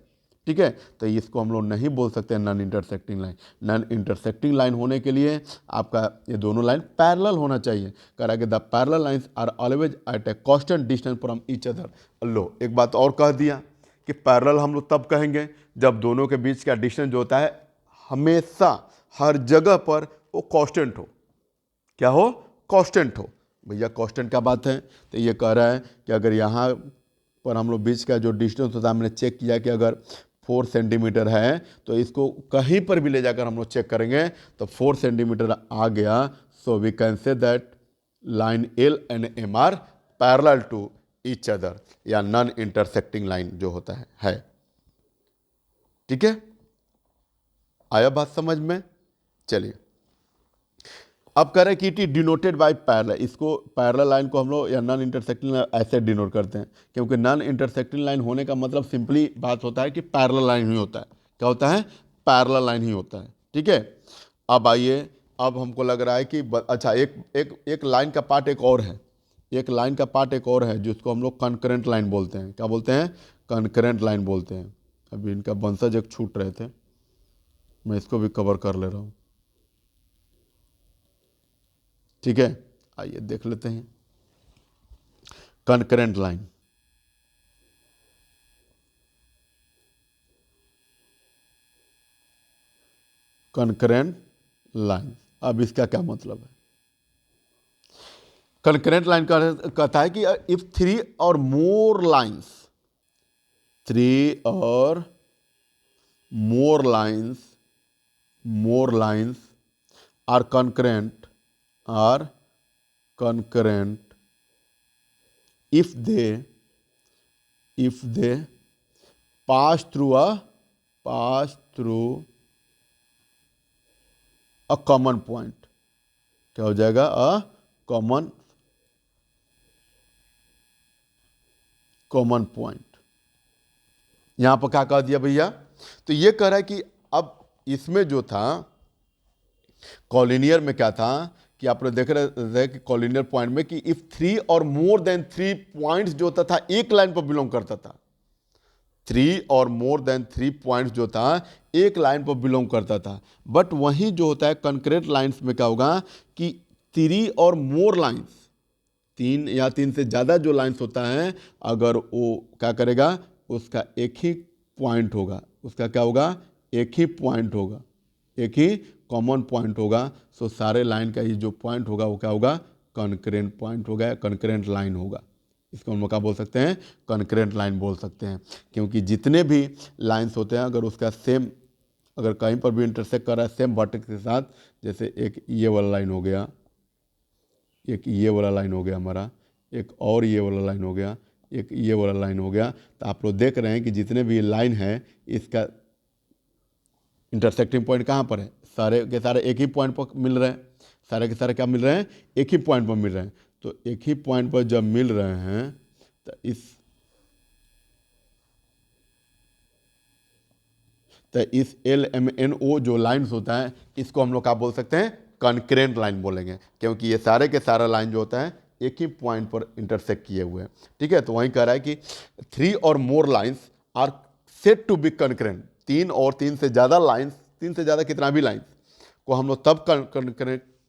ठीक है, तो इसको हम लोग नहीं बोल सकते non intersecting line. Non intersecting line होने के लिए आपका ये दोनों लाइन पैरेलल होना चाहिए। करा कि the parallel lines are always at a constant distance from each other. लो एक बात और कह दिया कि पैरेलल हम लोग तब कहेंगे जब दोनों के बीच का डिस्टेंस जो होता है हमेशा हर जगह पर वो कांस्टेंट हो। क्या हो, कांस्टेंट हो। भैया कांस्टेंट क्या बात है, तो ये कह रहा है कि अगर यहाँ पर हम लोग बीच का जो डिस्टेंस होता है, हमने चेक किया कि अगर 4 सेंटीमीटर है तो इसको कहीं पर भी ले जाकर हम लोग चेक करेंगे तो 4 सेंटीमीटर आ गया। So we can say that line L and M are parallel to each other, या नॉन इंटरसेक्टिंग लाइन जो होता है। ठीक है, आया बात समझ में। चलिए अब कह रहे हैं कि it is denoted bye parallel. इसको पैरेलल लाइन को हम लोग या नॉन इंटरसेक्टिंग ऐसे डिनोट करते हैं, क्योंकि नॉन इंटरसेक्टिंग लाइन होने का मतलब सिंपली बात होता है कि पैरेलल लाइन ही होता है। क्या होता है, पैरेलल लाइन ही होता है। ठीक है, अब आइए, अब हमको लग रहा है कि अच्छा एक लाइन का पार्ट एक और है, एक लाइन का पार्ट एक और है जिसको हम लोग कनकरेंट लाइन बोलते हैं। क्या बोलते हैं, कनकरेंट लाइन बोलते हैं। अभी इनका वंशज एक छूट रहे थे, मैं इसको भी कवर कर ले रहा हूँ। ठीक है, आइए देख लेते हैं कनकरेंट लाइन। कनकरेंट लाइन, अब इसका क्या मतलब है। कनकरेंट लाइन कहता है कि इफ 3 और मोर लाइंस, 3 और more lines are concurrent if they pass through a common point। क्या हो जाएगा, अ कॉमन पॉइंट। यहां पर क्या कह दिया भैया, तो ये कह रहा है कि अब इसमें जो था कॉलिनियर में क्या था कि आप लोग देख रहे थे कि कॉलिनियर पॉइंट में कि इफ 3 और मोर देन 3 पॉइंट्स जो होता था एक लाइन पर बिलोंग करता था। 3 और मोर देन 3 पॉइंट्स जो था एक लाइन पर बिलोंग करता था। बट वहीं जो होता है कंक्रीट लाइंस में क्या होगा कि 3 और मोर लाइंस, 3 या 3 से ज़्यादा जो लाइंस होता है, अगर वो क्या करेगा, उसका एक ही पॉइंट होगा। उसका क्या होगा, एक ही पॉइंट होगा, एक ही कॉमन पॉइंट होगा। सो सारे लाइन का ही जो पॉइंट होगा वो क्या होगा, कनकरेंट पॉइंट होगा, कनकरेंट लाइन होगा। इसको हम लोग क्या बोल सकते हैं, कनकरेंट लाइन बोल सकते हैं। क्योंकि जितने भी लाइंस होते हैं अगर उसका सेम, अगर कहीं पर भी इंटरसेक्ट कर रहा है सेम वर्टेक्स के साथ, जैसे एक ये वाला लाइन हो गया, एक ये वाला लाइन हो गया हमारा, एक और ये वाला लाइन हो गया, एक ये वाला लाइन हो गया, तो आप लोग देख रहे हैं कि जितने भी लाइन है इसका इंटरसेक्टिंग पॉइंट कहाँ पर है, सारे के सारे एक ही पॉइंट पर मिल रहे हैं। सारे के सारे क्या मिल रहे हैं, एक ही पॉइंट पर मिल रहे हैं। तो एक ही पॉइंट पर जब मिल रहे हैं तो इस LMNO जो लाइन्स होता है इसको हम लोग क्या बोल सकते हैं, कनकरेंट लाइन बोलेंगे। क्योंकि ये सारे के सारा लाइन जो होता है एक ही पॉइंट पर इंटरसेक्ट किए हुए हैं। ठीक है, तो वहीं कह रहा है कि 3 और more lines are said to be concurrent. 3 और 3 से ज़्यादा लाइन्स, 3 से ज़्यादा कितना भी लाइन्स को हम लोग तब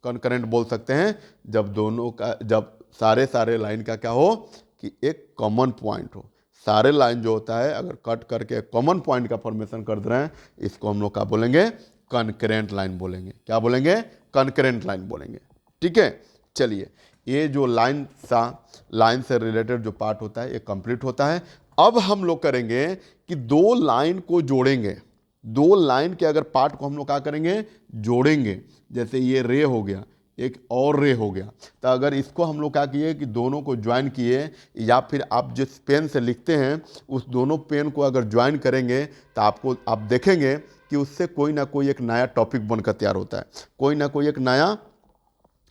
कनकरेंट बोल सकते हैं जब दोनों का, जब सारे लाइन का क्या हो कि एक कॉमन पॉइंट हो। सारे लाइन जो होता है अगर कट करके कॉमन पॉइंट का फॉर्मेशन कर दे रहे हैं, इसको हम लोग क्या बोलेंगे, कनकरेंट लाइन बोलेंगे। क्या बोलेंगे, कनकरेंट लाइन बोलेंगे। ठीक है, चलिए ये जो लाइन से रिलेटेड जो पार्ट होता है ये कंप्लीट होता है। अब हम लोग करेंगे कि दो लाइन को जोड़ेंगे, दो लाइन के अगर पार्ट को हम लोग क्या करेंगे, जोड़ेंगे। जैसे ये रे हो गया, एक और रे हो गया, तो अगर इसको हम लोग क्या किए कि दोनों को ज्वाइन किए, या फिर आप जिस पेन से लिखते हैं उस दोनों पेन को अगर ज्वाइन करेंगे तो आप देखेंगे कि उससे कोई ना कोई एक नया टॉपिक बनकर तैयार होता है, कोई ना कोई एक नया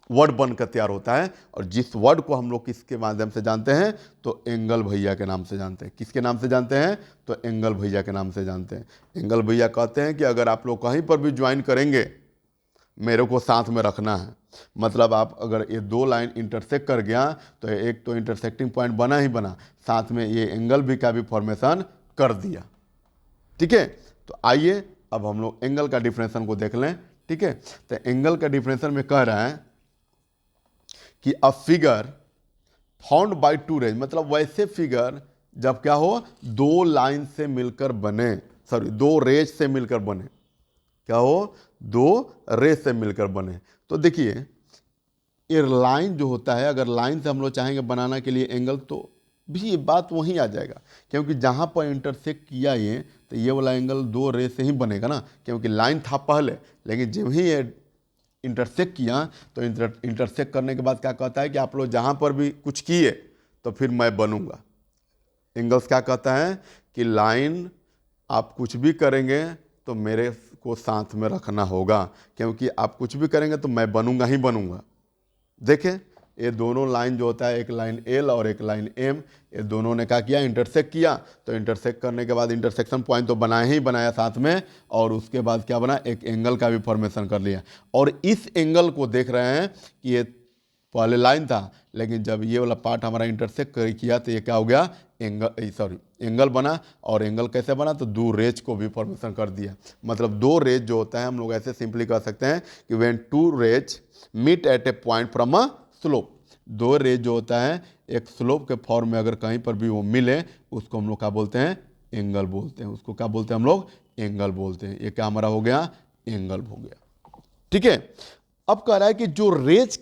वर्ड बनकर तैयार होता है। और जिस वर्ड को हम लोग किसके माध्यम से जानते हैं, तो एंगल भैया के नाम से जानते हैं। किसके नाम से जानते हैं, तो एंगल भैया के नाम से जानते हैं। एंगल भैया कहते हैं कि अगर आप लोग कहीं पर भी ज्वाइन करेंगे, मेरे को साथ में रखना है। मतलब आप अगर ये दो लाइन इंटरसेक्ट कर गया तो एक तो इंटरसेक्टिंग पॉइंट बना ही बना, साथ में ये एंगल भी का भी फॉर्मेशन कर दिया। ठीक है, तो आइए अब हम लोग एंगल का डिफरेंशन को देख लें। ठीक है, तो एंगल का डिफरेंशन में कह रहा है कि a figure found by two rays, मतलब वैसे फिगर जब क्या हो, दो लाइन से मिलकर बने, सॉरी दो रेज से मिलकर बने। क्या हो, दो रेज से मिलकर बने। तो देखिए ये लाइन जो होता है, अगर लाइन से हम लोग चाहेंगे बनाना के लिए एंगल, तो भी ये बात वहीं आ जाएगा, क्योंकि जहाँ पर इंटरसेक्ट किया ये, तो ये वाला एंगल दो रेज से ही बनेगा ना, क्योंकि लाइन था पहले, लेकिन जब ही ये इंटरसेक्ट किया तो इंटरसेक्ट करने के बाद क्या कहता है कि आप लोग जहाँ पर भी कुछ किए तो फिर मैं बनूंगा। एंगल्स क्या कहता है कि लाइन आप कुछ भी करेंगे तो मेरे को साथ में रखना होगा, क्योंकि आप कुछ भी करेंगे तो मैं बनूंगा ही बनूंगा। देखें ये दोनों लाइन जो होता है, एक लाइन एल और एक लाइन एम, ये दोनों ने क्या किया, इंटरसेक्ट किया। तो इंटरसेक्ट करने के बाद इंटरसेक्शन पॉइंट तो बनाया ही बनाया साथ में, और उसके बाद क्या बना, एक एंगल का भी फॉर्मेशन कर लिया। और इस एंगल को देख रहे हैं कि ये पहले लाइन था, लेकिन जब ये वाला पार्ट हमारा इंटरसेक्ट किया तो ये क्या हो गया, एंगल बना। और एंगल कैसे बना, तो दो रेज को भी फॉर्मेशन कर दिया। मतलब दो रेज जो होता है, हम लोग ऐसे सिंपली कह सकते हैं कि when two rays meet at a point from a slope, दो रेज जो होता है एक स्लोप के फॉर्म में अगर कहीं पर भी वो मिले, उसको हम लोग क्या बोलते हैं, एंगल बोलते हैं। उसको क्या बोलते हैं हम लोग, एंगल बोलते हैं। ये क्या हमारा हो गया, एंगल हो गया। ठीक है, अब कह रहा है कि जो रेज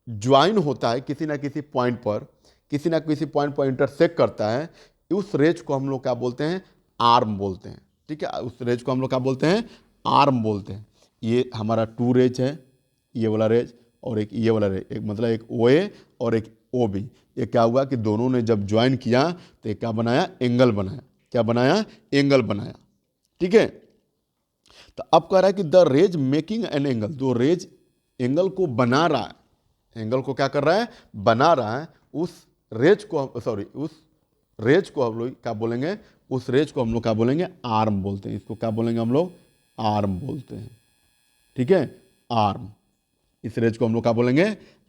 ज्वाइन होता है किसी ना किसी पॉइंट पर, किसी ना किसी पॉइंट पर इंटरसेक्ट करता है, उस रेज को हम लोग क्या बोलते हैं, आर्म बोलते हैं। ठीक है, उस रेज को हम लोग क्या बोलते हैं, आर्म बोलते हैं। ये हमारा टू रेज है, ये वाला रेज और एक ये वाला रेज, एक मतलब एक ओ ए और एक ओ बी। ये क्या हुआ कि दोनों ने जब ज्वाइन किया तो ये क्या बनाया, एंगल बनाया। क्या बनाया, एंगल बनाया। ठीक है, तो अब कह रहा है कि the rays making an angle, जो रेज एंगल को बना रहा है, एंगल को क्या कर रहा है, बना रहा है, उस रेज को, सॉरी उस रेज को हम लोग क्या बोलेंगे, उस रेज को हम लोग क्या बोलेंगे, आर्म बोलते हैं। इसको क्या बोलेंगे हम लोग, आर्म बोलते हैं। ठीक है, आर्म, इस रेज को हम लोग क्या बोलेंगे,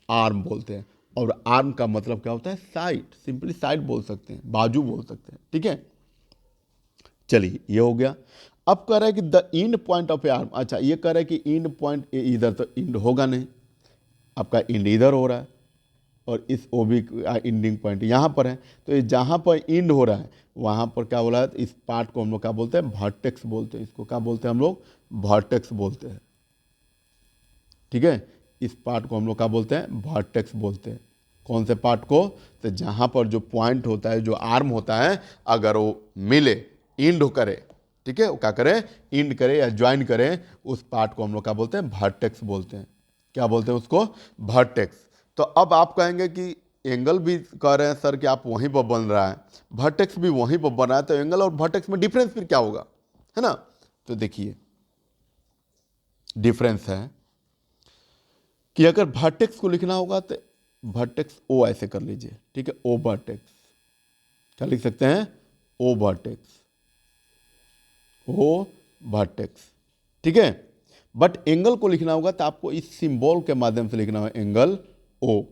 आर्म बोलते हैं। और आर्म का मतलब क्या होता है, साइड, सिंपली साइड बोल सकते हैं, बाजू बोल सकते हैं। ठीक है, चलिए ये हो गया। अब कह रहा है कि the end point of a arm, अच्छा ये कह रहा है कि इंड पॉइंट इधर, तो इंड होगा नहीं, आपका इंड इधर हो रहा है और इस ओ बी इंडिंग पॉइंट यहाँ पर है। तो ये जहाँ पर इंड हो रहा है वहाँ पर क्या हो रहा है, इस पार्ट को हम लोग क्या बोलते हैं, वर्टेक्स बोलते हैं। इसको क्या बोलते हैं हम लोग, वर्टेक्स बोलते हैं। ठीक है, इस पार्ट को हम लोग क्या बोलते हैं, वर्टेक्स बोलते हैं। कौन से पार्ट को, तो जहाँ पर जो पॉइंट होता है, जो आर्म होता है, अगर वो मिले, इंड करे, ठीक है, वो क्या करे, इंड करे या ज्वाइन करे, उस पार्ट को हम लोग क्या बोलते हैं, वर्टेक्स बोलते हैं। क्या बोलते हैं उसको, वर्टेक्स। तो अब आप कहेंगे कि एंगल भी कह रहे हैं सर कि आप वहीं पर बन रहा है, वर्टेक्स भी वहीं पर बन रहा है, तो एंगल और वर्टेक्स में डिफरेंस फिर क्या होगा, है ना। तो देखिए डिफरेंस है कि अगर वर्टेक्स को लिखना होगा तो वर्टेक्स ओ ऐसे कर लीजिए। ठीक है, ओ वर्टेक्स, क्या लिख सकते हैं, ओ वर्टेक्स, ओ वर्टेक्स। ठीक है, बट एंगल को लिखना होगा तो आपको इस सिंबल के माध्यम से लिखना होगा, एंगल ओ,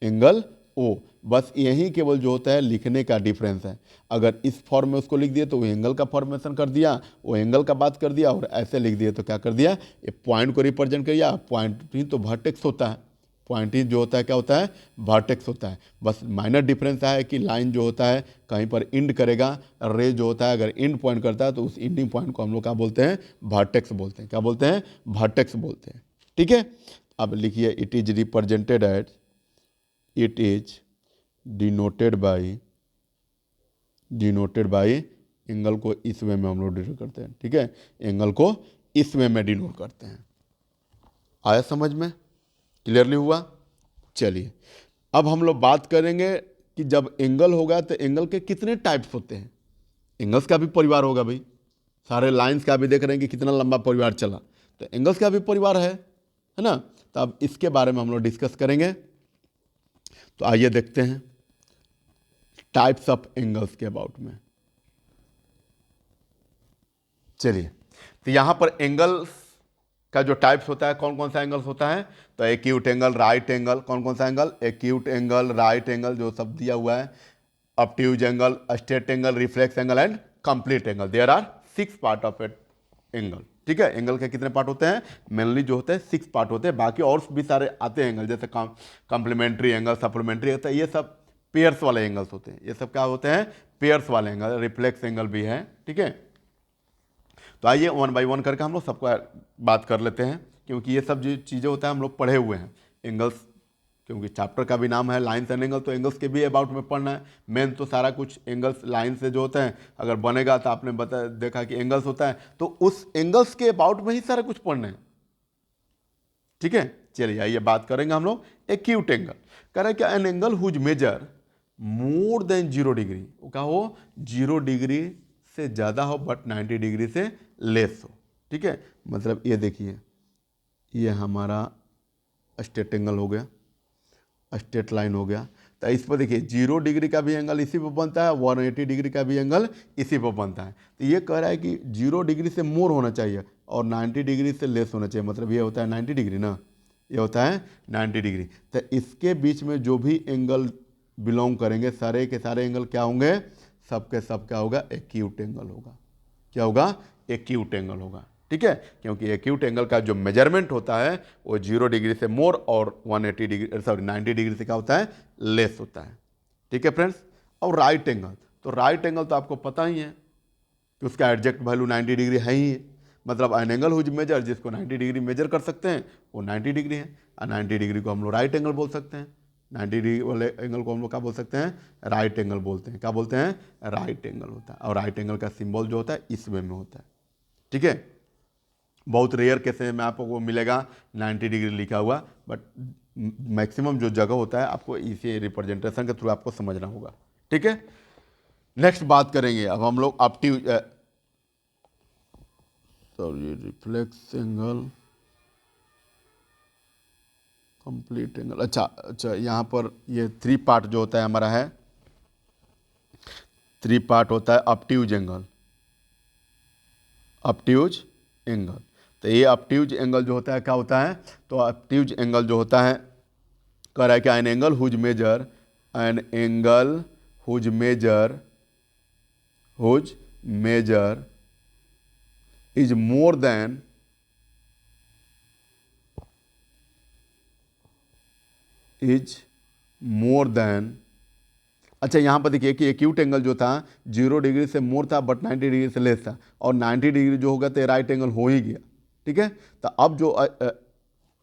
एंगल ओ। बस यही केवल जो होता है लिखने का डिफरेंस है। अगर इस फॉर्म में उसको लिख दिए तो वो एंगल का फॉर्मेशन कर दिया, वो एंगल का बात कर दिया, और ऐसे लिख दिए तो क्या कर दिया, ये पॉइंट को रिप्रेजेंट कर दिया। पॉइंट ही तो वर्टेक्स होता है, पॉइंट जो होता है क्या होता है, वर्टेक्स होता है। बस माइनर डिफरेंस है कि लाइन जो होता है कहीं पर इंड करेगा, रे जो होता है अगर इंड पॉइंट करता है तो उस इंडिंग पॉइंट को हम लोग क्या बोलते हैं, वर्टेक्स बोलते हैं। क्या बोलते हैं, वर्टेक्स बोलते हैं। ठीक है, अब लिखिए it is represented at, it is denoted by, angle को इस वे में हम लोग डिनोट करते हैं। ठीक है, एंगल को इस वे में डिनोट करते हैं। आया समझ में, क्लियरली हुआ। चलिए अब हम लोग बात करेंगे कि जब एंगल होगा तो एंगल के कितने टाइप्स होते हैं। एंगल्स का भी परिवार होगा भाई, सारे लाइंस का भी देख रहे हैं कि कितना लंबा परिवार चला, तो एंगल्स का भी परिवार है ना। तो अब इसके बारे में हम लोग डिस्कस करेंगे। तो आइए देखते हैं टाइप्स ऑफ एंगल्स के अबाउट में। चलिए, तो यहाँ पर एंगल्स का जो टाइप्स होता है, कौन कौन सा एंगल्स होता है, तो एक्यूट एंगल, राइट एंगल, कौन कौन सा angle, acute angle, right angle जो सब दिया हुआ है, obtuse angle, straight angle, reflex angle and complete angle. There are 6 part of at angle. ठीक है, एंगल के कितने पार्ट होते हैं, मेनली जो होते हैं 6 पार्ट होते हैं, बाकी और भी सारे आते हैं एंगल, जैसे कॉम्प्लीमेंट्री एंगल, सप्लीमेंट्री होता है, ये सब पेयर्स वाले एंगल्स होते हैं। ये सब क्या होते हैं, पेयर्स वाले एंगल, रिफ्लेक्स एंगल भी है। ठीक है, तो आइए 1 बाई 1 करके हम लोग सबको बात कर लेते हैं, क्योंकि ये सब जो चीज़ें होता है हम लोग पढ़े हुए हैं एंगल्स, क्योंकि चैप्टर का भी नाम है लाइन्स एंड एंगल, तो एंगल्स के भी अबाउट में पढ़ना है। मेन तो सारा कुछ एंगल्स लाइन से जो होता है अगर बनेगा, तो आपने देखा कि एंगल्स होता है, तो उस एंगल्स के अबाउट में ही सारा कुछ पढ़ना है। ठीक है, चलिए आइए बात करेंगे हम लोग एक्यूट एंगल। कह रहे हैं कि an angle whose measure more than 0 degree, वो क्या हो, 0 डिग्री से ज़्यादा हो बट 90 डिग्री से लेस हो। ठीक है, मतलब ये देखिए, ये हमारा स्ट्रेट एंगल हो गया, स्ट्रेट लाइन हो गया। तो इस पर देखिए 0 डिग्री का भी एंगल इसी पर बनता है, 180 डिग्री का भी एंगल इसी पर बनता है। तो ये कह रहा है कि 0 डिग्री से मोर होना चाहिए और 90 डिग्री से लेस होना चाहिए, मतलब ये होता है 90 डिग्री ना, ये होता है 90 डिग्री। तो इसके बीच में जो भी एंगल बिलोंग करेंगे, सारे के सारे एंगल क्या होंगे, सबके सब क्या होगा, एक्यूट एंगल होगा। क्या होगा, एक्यूट एंगल होगा। ठीक है, क्योंकि एक्यूट एंगल का जो मेजरमेंट होता है वो 0 डिग्री से मोर और 180 डिग्री, सॉरी 90 डिग्री से क्या होता है, लेस होता है। ठीक है फ्रेंड्स, और राइट एंगल, तो राइट एंगल तो आपको पता ही है कि उसका एग्जैक्ट वैल्यू 90 डिग्री है ही है। मतलब एन एंगल हुज मेजर, जिसको 90 डिग्री मेजर कर सकते हैं वो 90 डिग्री है, और 90 डिग्री को हम लोग राइट एंगल बोल सकते हैं। 90 डिग्री वाले एंगल को हम लोग क्या बोल सकते हैं, राइट एंगल बोलते हैं। क्या बोलते हैं, राइट एंगल होता है। और राइट एंगल का सिंबल जो होता है इस वे में होता है। ठीक है, बहुत रेयर केसेस में आपको मिलेगा 90 डिग्री लिखा हुआ, बट मैक्सिमम जो जगह होता है आपको इसी रिप्रेजेंटेशन के थ्रू आपको समझना होगा। ठीक है, नेक्स्ट बात करेंगे अब हम लोग ऑप्टिव, sorry reflex angle, complete angle. अच्छा, यहाँ पर ये 3 पार्ट जो होता है हमारा है, 3 पार्ट होता है ऑप्टिव एंगल, ऑप्ट्यूज एंगल। तो ये ऑप्ट्यूज एंगल जो होता है क्या होता है, तो ऑप्ट्यूज एंगल जो होता है कह रहा है कि an angle whose measure, an angle whose measure, whose measure is more than, is more than. अच्छा, यहाँ पर देखिए कि एक्यूट एंगल जो था 0 डिग्री से मोर था बट 90 डिग्री से लेस था, और 90 डिग्री जो होगा तो राइट एंगल हो ही गया। ठीक है, तो अब जो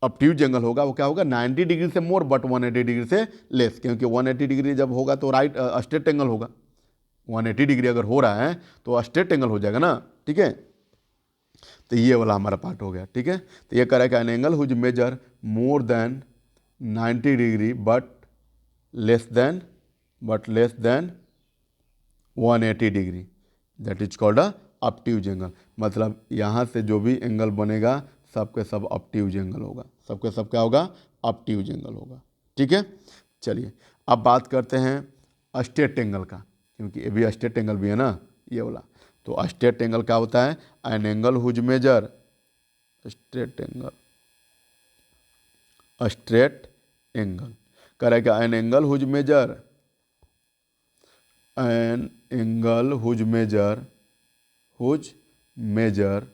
ऑब्ट्यूज एंगल होगा वो क्या होगा, 90 डिग्री से मोर बट 180 डिग्री से लेस, क्योंकि 180 डिग्री जब होगा तो राइट स्ट्रेट एंगल होगा। 180 डिग्री अगर हो रहा है तो स्ट्रेट एंगल हो जाएगा ना। ठीक है, तो ये वाला हमारा पार्ट हो गया। ठीक है, तो ये कह रहा है कि an angle whose measure more than 90 degree less than 180 degree, that is called a obtuse angle. मतलब यहाँ से जो भी एंगल बनेगा सबके सब ऑब्ट्यूज एंगल होगा, सबके सब क्या होगा, ऑब्ट्यूज एंगल होगा। ठीक है, चलिए अब बात करते हैं स्ट्रेट एंगल का, क्योंकि ये भी स्ट्रेट एंगल भी है ना ये वाला। तो स्ट्रेट एंगल क्या होता है, an angle whose measure, straight angle, straight angle करेगा, an angle whose measure, an angle whose measure, whose measure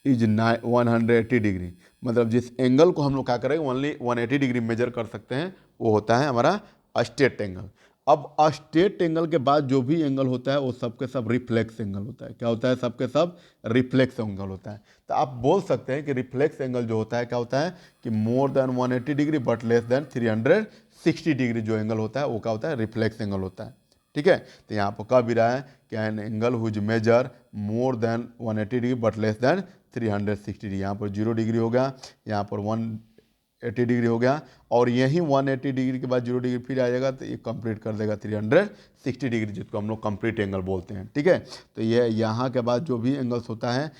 is 180 degree, मतलब जिस एंगल को हम लोग क्या करेंगे ओनली 180 डिग्री मेजर कर सकते हैं वो होता है हमारा स्ट्रेट एंगल। अब स्ट्रेट एंगल के बाद जो भी एंगल होता है वो सबके सब रिफ्लेक्स एंगल होता है। क्या होता है? सबके सब रिफ्लेक्स एंगल होता है। तो आप बोल सकते हैं कि रिफ्लेक्स एंगल जो होता है क्या होता है कि मोर than 180 degree but less than 360 degree जो एंगल होता है वो क्या होता है? रिफ्लेक्स एंगल होता है। ठीक है, तो यहाँ पर कह भी रहा है कि an angle whose measure more than 180 degree but less than 360 degree. यहाँ पर 0 डिग्री हो गया, यहाँ पर 180 डिग्री हो गया, और यही 180 डिग्री के बाद 0 डिग्री फिर आ जाएगा तो ये कंप्लीट कर देगा 360 डिग्री, जिसको हम लोग कंप्लीट एंगल बोलते हैं। ठीक है, तो ये यहाँ के बाद जो भी एंगल्स होता है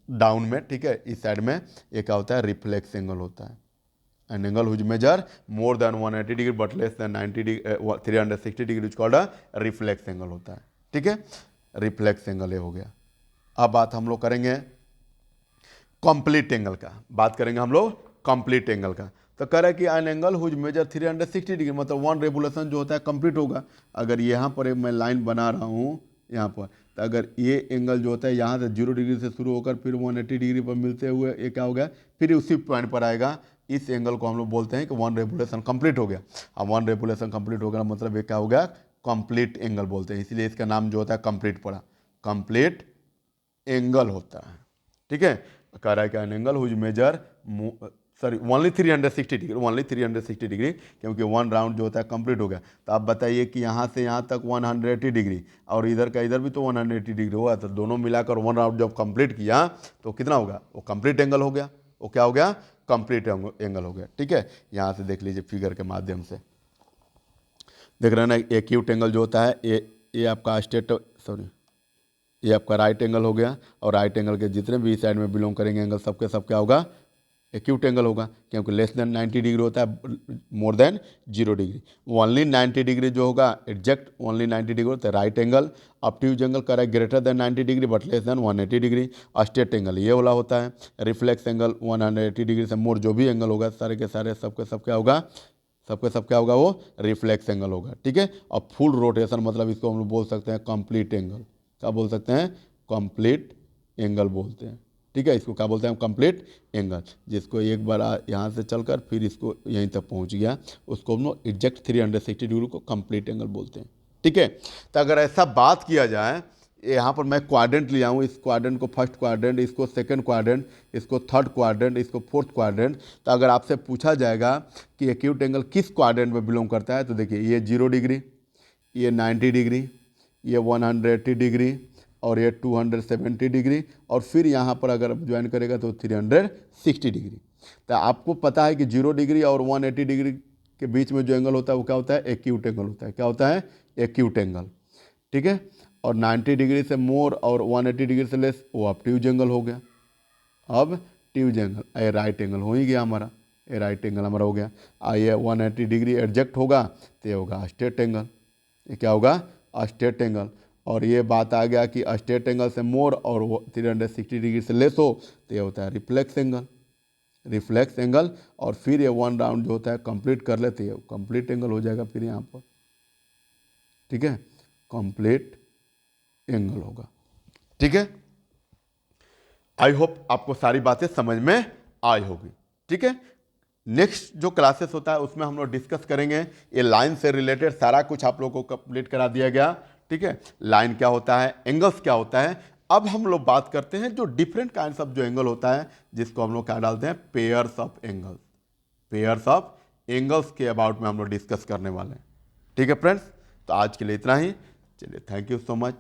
डाउन में, ठीक है, इस साइड में, ये क्या होता है? रिफ्लेक्स एंगल होता है। An angle whose measure more than 180 degree but less than 90 degree 360 degree is called reflex angle होता है। ठीक है, रिफ्लेक्स एंगल ये हो गया। अब बात हम लोग करेंगे कंप्लीट एंगल का, बात करेंगे हम लोग कंप्लीट एंगल का। तो कह रहा है कि an angle whose measure 360 degree, मतलब वन रेवोल्यूशन जो होता है कंप्लीट होगा। अगर यहाँ पर एक मैं लाइन बना रहा हूँ यहाँ पर, तो अगर ये एंगल जो होता है यहाँ से 0 डिग्री से शुरू होकर फिर 180 डिग्री पर मिलते हुए ये क्या हो गया? फिर उसी पॉइंट पर आएगा। इस एंगल को हम लोग बोलते हैं कि वन रेवोल्यूशन कंप्लीट हो गया। अब वन रेवोल्यूशन कंप्लीट हो गया मतलब ये क्या हो गया? कंप्लीट एंगल बोलते हैं, इसलिए इसका नाम जो होता है कंप्लीट पड़ा, कंप्लीट एंगल होता है। ठीक है, कह रहा है कि an angle whose measure sorry only 360 degree, only 360 degree, क्योंकि वन राउंड जो होता है कंप्लीट हो गया। तो आप बताइए कि यहाँ से यहाँ तक 180 डिग्री और इधर का इधर भी तो 180 डिग्री हुआ, तो दोनों मिलाकर वन राउंड जब कंप्लीट किया तो कितना होगा? वो कंप्लीट एंगल हो गया। वो क्या हो गया? कंप्लीट एंगल हो गया। ठीक है, यहाँ से देख लीजिए फिगर के माध्यम से, देख रहे हैं ना, एक्यूट एंगल जो होता है ये आपका स्ट्रेट सॉरी ये आपका राइट एंगल हो गया, और राइट एंगल के जितने भी साइड में बिलोंग करेंगे एंगल सबके सब क्या होगा? एक्यूट एंगल होगा, क्योंकि लेस देन 90 डिग्री होता है, मोर देन 0 डिग्री। ओनली 90 डिग्री जो होगा एग्जैक्ट ओनली 90 डिग्री होता है राइट एंगल। ऑब्ट्यूज एंगल करा greater than 90 degree but less than 180 degree. Straight angle ये वाला होता है। रिफ्लेक्स एंगल 180 डिग्री से मोर जो भी एंगल होगा सारे के सारे सबके सब क्या होगा? सबके सब क्या होगा? वो रिफ्लेक्स एंगल होगा। ठीक है, और फुल रोटेशन मतलब इसको हम लोग बोल सकते हैं कंप्लीट एंगल। क्या बोल सकते हैं? कंप्लीट एंगल बोलते हैं। ठीक है, इसको क्या बोलते हैं? हम कंप्लीट एंगल, जिसको एक बार यहाँ से चलकर फिर इसको यहीं तक पहुँच गया उसको हम लोग एग्जैक्ट 360 डिग्री को कंप्लीट एंगल बोलते हैं। ठीक है, तो अगर ऐसा बात किया जाए, यहाँ पर मैं क्वाड्रेंट लिया हूँ, इस क्वाड्रेंट को फर्स्ट क्वाड्रेंट, इसको सेकंड क्वाड्रेंट, इसको थर्ड क्वाड्रेंट, इसको फोर्थ क्वाड्रेंट। तो अगर आपसे पूछा जाएगा कि एक्यूट एंगल किस क्वाड्रेंट में बिलोंग करता है, तो देखिए ये 0 डिग्री, ये 90 डिग्री, ये 180 डिग्री, और ये 270 डिग्री, और फिर यहाँ पर अगर ज्वाइन करेगा तो 360 डिग्री। तो आपको पता है कि 0 डिग्री और 180 डिग्री के बीच में जो एंगल होता है वो क्या होता है? एक्यूट एंगल होता है। क्या होता है? Acute angle. ठीक है, और 90 डिग्री से मोर और 180 डिग्री से लेस वो ऑब्ट्यूज एंगल हो गया। अब ट्यूज एंगल ये राइट एंगल हो ही गया हमारा, ये राइट एंगल हमारा हो गया। ये 180 डिग्री एडजस्ट होगा तो ये होगा स्ट्रेट एंगल। ये क्या होगा? Straight angle. और ये बात आ गया कि स्ट्रेट एंगल से मोर और 360 डिग्री से लेस हो तो ये होता है रिफ्लेक्स एंगल। रिफ्लेक्स एंगल, और फिर ये वन राउंड जो होता है कंप्लीट कर लेते हैं, कंप्लीट एंगल हो जाएगा फिर यहाँ पर। ठीक है, कंप्लीट एंगल होगा। ठीक है, आई होप आपको सारी बातें समझ में आई होगी। ठीक है, नेक्स्ट जो क्लासेस होता है उसमें हम लोग डिस्कस करेंगे ये लाइन से रिलेटेड सारा कुछ आप लोगों को कंप्लीट करा दिया गया। ठीक है, लाइन क्या होता है, एंगल्स क्या होता है। अब हम लोग बात करते हैं जो डिफरेंट काइंड्स ऑफ जो एंगल होता है, जिसको हम लोग क्या डालते हैं? Pairs of angles. Pairs of angles के अबाउट में हम लोग डिस्कस करने वाले हैं। ठीक है फ्रेंड्स, तो आज के लिए इतना ही। चलिए, थैंक यू सो मच।